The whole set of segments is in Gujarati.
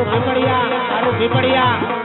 મારું પીપળિયા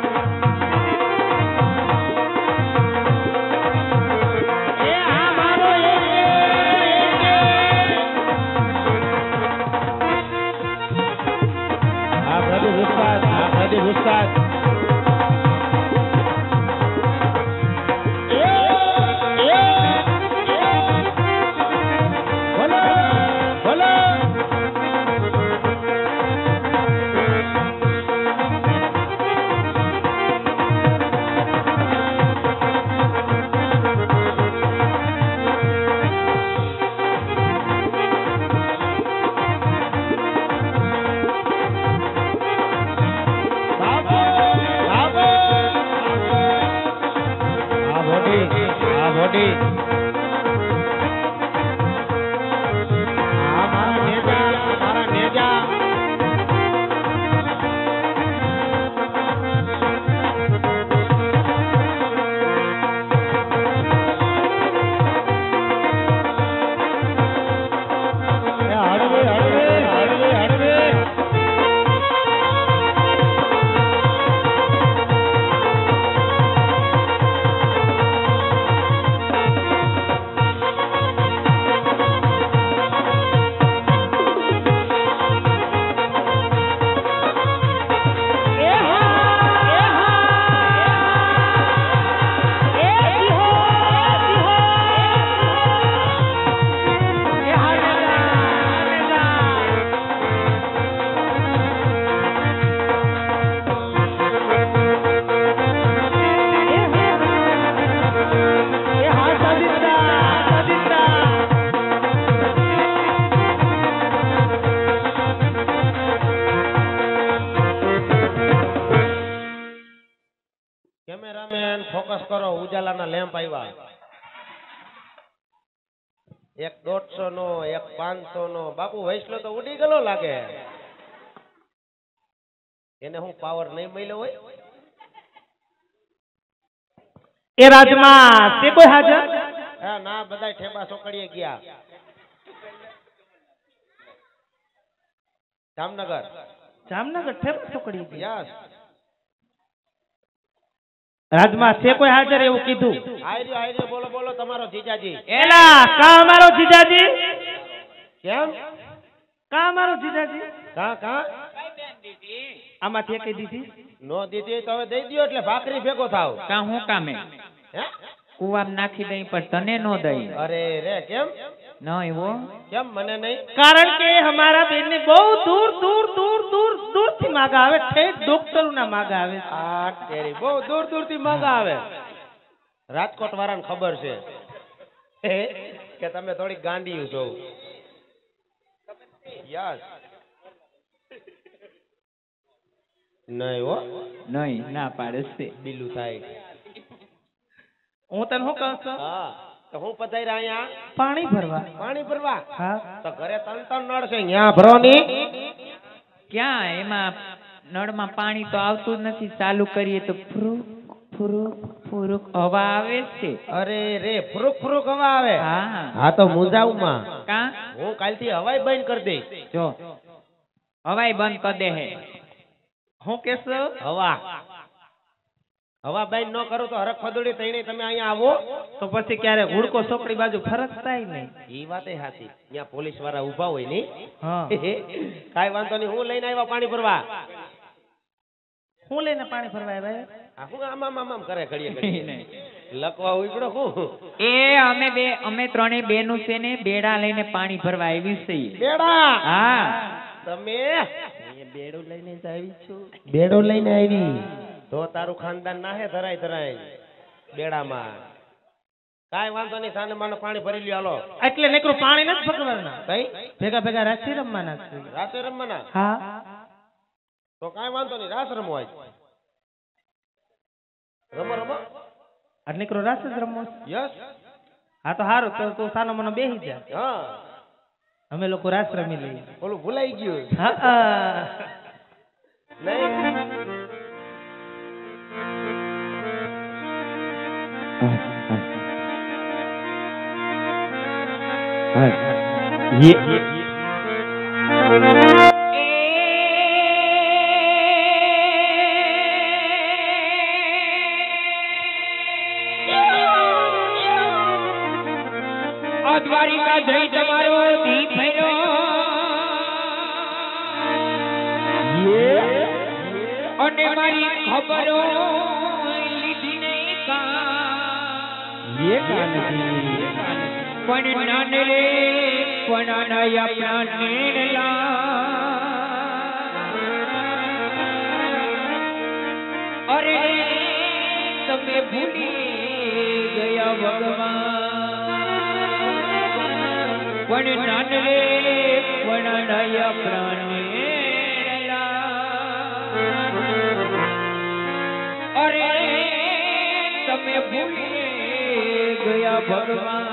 ફોકસ કરો ઉજાલાના લેમ્પ આવ્યા એક 150 નો એક 500 નો બાપુ વૈસલો તો ઉડી ગયો લાગે એને હું પાવર નહીં મળ્યો હોય એ રાજમાં તે કોઈ હાજર હા ના બધાય ઠેબા સોકડીએ ગયા જામનગર ઠેબા સોકડી ગયા યસ રાજમાં છે કોઈ હાજર એવું કીધું આયરી બોલો બોલો તમારો જીજાજી એલા કા અમારો જીજાજી કેમ કા અમારો જીજાજી કા આમાંથી એક દીધી નો દીધી તો હવે દઈ દયો એટલે ભાખરી ભેગો થાવ કા હું કામે હે કુવામ નાખી દઈ પણ તને નો દઈ અરે રે કેમ નહીં હો કેમ મને નહીં કારણ કે हमारा બેન ને બહુ દૂર થી માગા આવે ઠેઠ ડોક્ટર ના માગા આવે આ તેરી બહુ દૂર થી માગા આવે રાજકોટ વાળાને ખબર છે કે તમે થોડી ગાંડી છો યસ નહીં હો નહીં ના પાડે છે બીલું થાય હું તને શું કહું છું હા તો હું પધાર્યા અહીંયા પાણી ભરવા હા તો ઘરે 3 નળ છે અહીંયા ભરોની ક્યાં એમાં નળમાં પાણી તો આવતું જ નથી ચાલુ કરીએ તો ફુરુક હવા આવે છે અરે રે ફુરુક હવા આવે હા તો મુંજાવમાં કા હું કાલથી હવાઈ બંધ કરી દઈ જો હવાઈ બંધ કરી દે હે હું કેસો હવા બંધ ન કરો તો હરખ ફદુડી તઈને તમે અહીંયા આવો તો પછી ક્યારે હુડકો સોકડી બાજુ ફરક થાય નહીં ઈ વાતે સાચી ત્યાં પોલીસ વાળા ઊભા હોય ની હા કાઈ વાંધો નહીં હું લઈને આવ્યા પાણી ભરવા હું લઈને પાણી ભરવા આવ્યા આ હું આમ કરે ઘડીએ લકવા ઉઈકડો હું અમે ત્રણે બેનું છે ને બેડા લઈને પાણી ભરવા આવી છે બેડા હા તમે બેડો લઈને જ આવી છું બેડો લઈને આવી તો તારું ખાનદાન નાહે ધરાય બેડામાં કાઈ વાંધો નહીં સાને માનો પાણી ભરી લ્યો હાલો એટલે નેકરો પાણી નથી પકડવાના કઈ ભેગા રાસી રમવાના છે રાતે રમવાના હા તો કાઈ વાંધો નહીં રાસ રમવા રમો એટલે નેકરો રાસ જ રમવો યસ હા તો હારું તો તું સાનો મનો બેહી જા હા અમે લોકો રાસ રમી લઈએ ઓલું ભૂલાઈ ગયું હા નહીં ये અને મારી ખબરો લીધી નહીં પણ નાને રે પણ નાયા પ્રાણેલા અરે તમે ભૂલી ગયા ભગવાન પણ નાને રે પણ નાયા પ્રાણેલા અરે તમે ભૂલી ગયા ભગવાન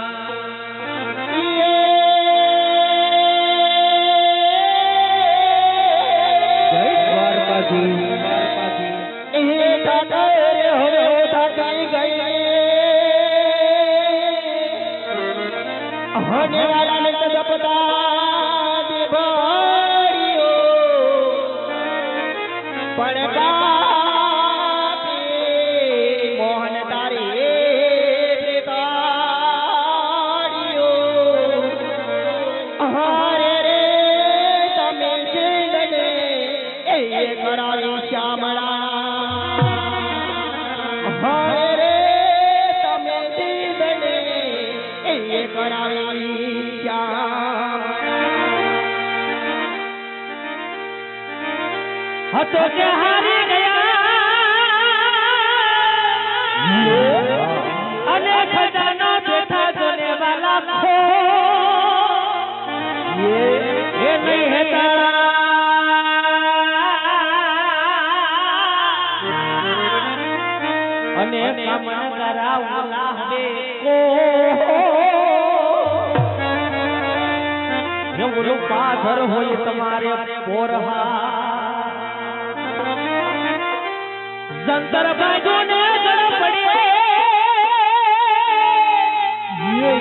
होने वाला ने तो बता दे भाड़ियो पड़ता मोहन तारी ताड़ियो हरे रे तमे जिंदने ए करावी श्यामला हरे रे तमे जिंदने ए करावी હતો કે હારી ગયા અને ખજાનો બેઠા જોને વાલા ખો એ નહીં હેતા અને કામન કરાવલા બે કો એ બોલો પાથર હોય તમારે પોરહા जंतर बाजू ने जड़ पड़े ये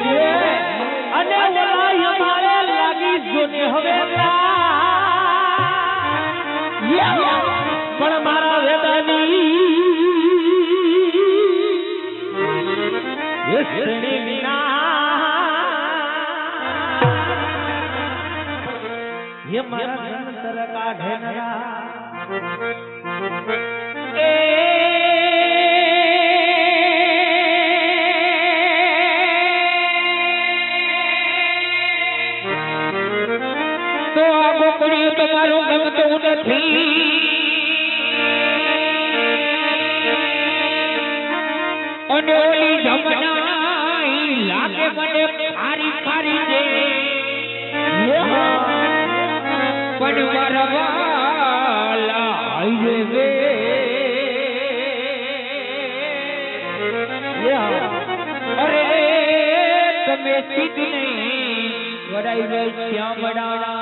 अने वला हमारे लागी जोने हवे ये पण मारा वेदानी ये श्रेणी विना ये मारा जंतर काढे नरा तो आ बोकड़ी તમારું ગમતું નથી અને ઓલી જમનાઈ લાગે મને ખારી ખારી દે પણ મારવાલા આઈ રે અરે તમે સીધ નહીં વડાઈ રે શ્યામડા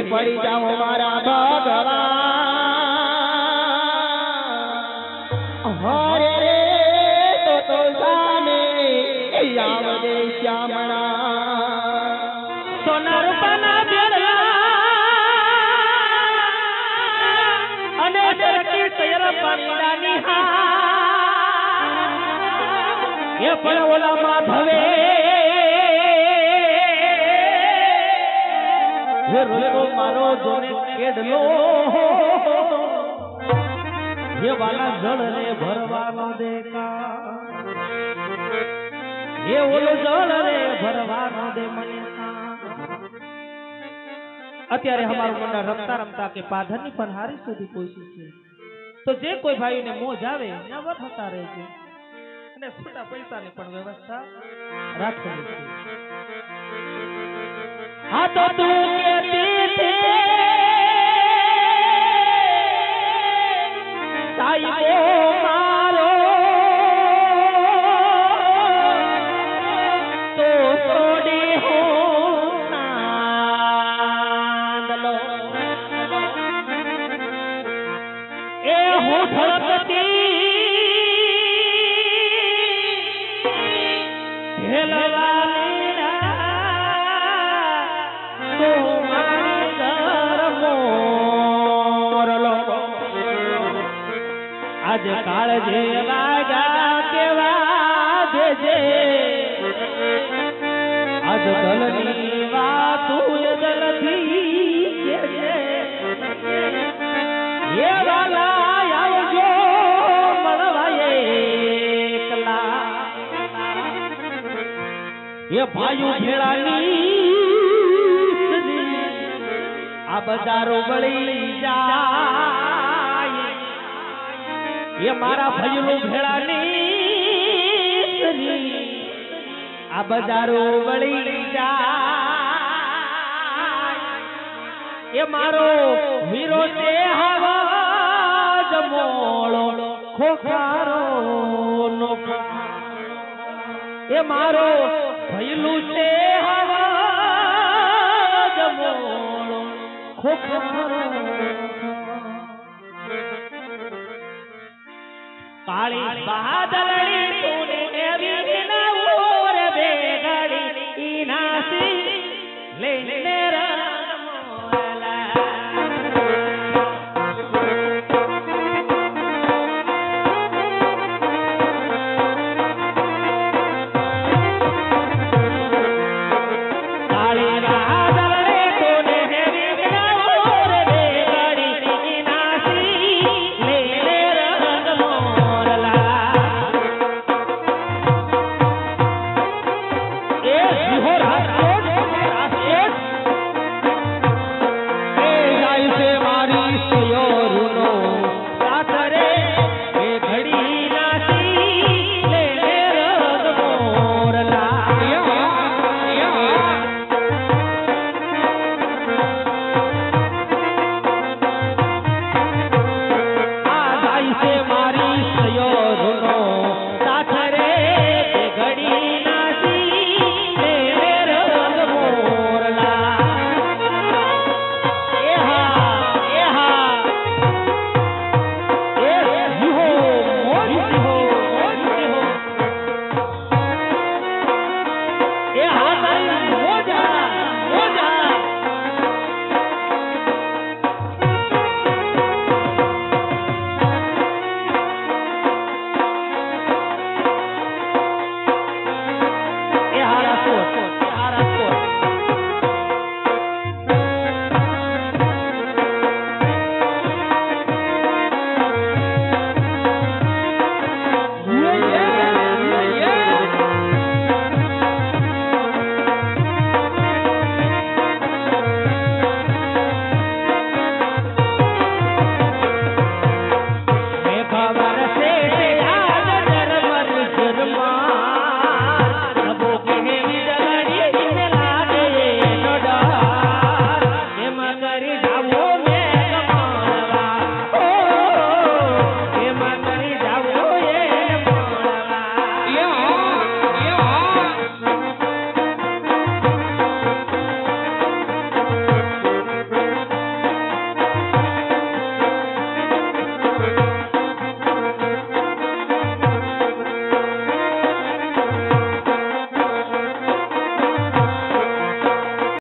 पड़ी जाओ मारा भगवान हरे रे तो साने याव दे श्यामणा सोना रूपाना बेड़ा અને સરકી તૈયાર પાણીની હા એ પણ ઓલા માધવે રોલો મારો જોને કેડલો ये वाला जल रे भरवानो देका ये ओलो जल रे भरवानो दे મને અત્યારે અમારું મંડા રમતા રમતા કે પાધરની પનહારી સુધી પહોંચ્યું છે તો જે કોઈ ભાઈને મોજ આવે ત્યાં વથતા રહેજો અને છૂટા પૈસાની પણ વ્યવસ્થા રાખવી છે હા તો તું કેતી થે સાઈઓ મારો તો છોડી હો નાંદલો એ હું ધડકતી ઢેલવાલી આજે કાળજે વાગ્યા કેવા દેજે આજ દલની વાતું એ દલથી કેજે એ વાલા આવજો મળવા એકલા એ ભાઈઓ ભેળાની આ બજારો બળી જાય એ મારા ભાઈઓ ભેળાની આ બજારો બળી જાય એ મારો વીરો તે હવા જમોળો ખોખારો નો એ મારો ભયલું છે હવા જમોળો ખોખારો કાળી બહાદલડી